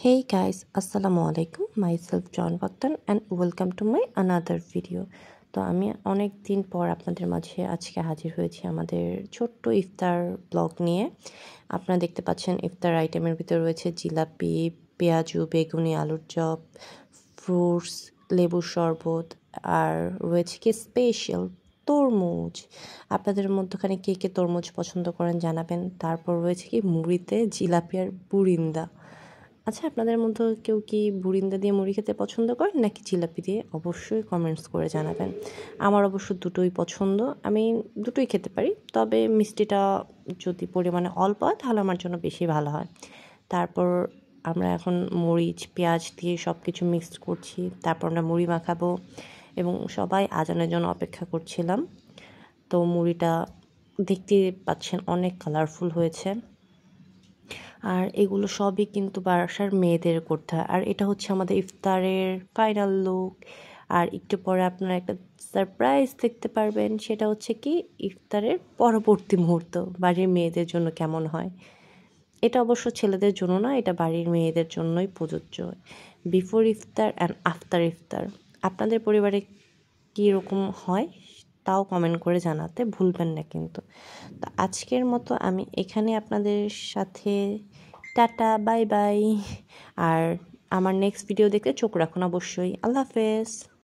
Hey guys, Assalamu alaikum. Myself John Baktan and welcome to my another video. তো আমি অনেক দিন পর আপনাদের মাঝে আজকে হাজির হয়েছি আমাদের ছোট্ট ইফতার ব্লগ নিয়ে। আপনারা দেখতে পাচ্ছেন ইফতার আইটেমের ভিতরে রয়েছে জিলাপি, পেঁয়াজু, বেগুনি, আলুর চপ, ফ্রুটস, লেবুর শরবত আর রয়েছে কি স্পেশাল তরমুজ। আপনাদের মধ্যখানে কে কে তরমুজ পছন্দ করেন জানাবেন। তারপর রয়েছে কি মুড়িতে জিলাপি আর বুরিন্দা। আচ্ছা, আপনাদের মধ্যে কেউ কি বুরিন্দা দিয়ে মুড়ি খেতে পছন্দ করেন নাকি জিলাপি দিয়ে? অবশ্যই কমেন্টস করে জানাবেন। আমার অবশ্য দুটোই পছন্দ, আমি দুটোই খেতে পারি, তবে মিষ্টিটা যদি পরিমাণে অল্প হয় তাহলে আমার জন্য বেশি ভালো হয়। তারপর আমরা এখন মরিচ পেঁয়াজ দিয়ে সব কিছু মিক্সড করছি, তারপর আমরা মুড়ি মাখাবো এবং সবাই আজানের জন্য অপেক্ষা করছিলাম। তো মুড়িটা দেখতে পাচ্ছেন অনেক কালারফুল হয়েছে। আর এগুলো সবই কিন্তু বাসার মেয়েদের করতে হয়। আর এটা হচ্ছে আমাদের ইফতারের ফাইনাল লুক। আর একটু পরে আপনারা একটা সারপ্রাইজ দেখতে পারবেন, সেটা হচ্ছে কি ইফতারের পরবর্তী মুহূর্ত বাড়ির মেয়েদের জন্য কেমন হয়। এটা অবশ্য ছেলেদের জন্য না, এটা বাড়ির মেয়েদের জন্যই প্রযোজ্য। বিফোর ইফতার অ্যান্ড আফটার ইফতার আপনাদের পরিবারে কীরকম হয় তাও কমেন্ট করে জানাতে ভুলবেন না কিন্তু। তো আজকের মতো আমি এখানে আপনাদের সাথে টাটা বাই বাই। আর আমার নেক্সট ভিডিও দেখতে চোখ রাখুন অবশ্যই। আল্লাহ হাফেজ।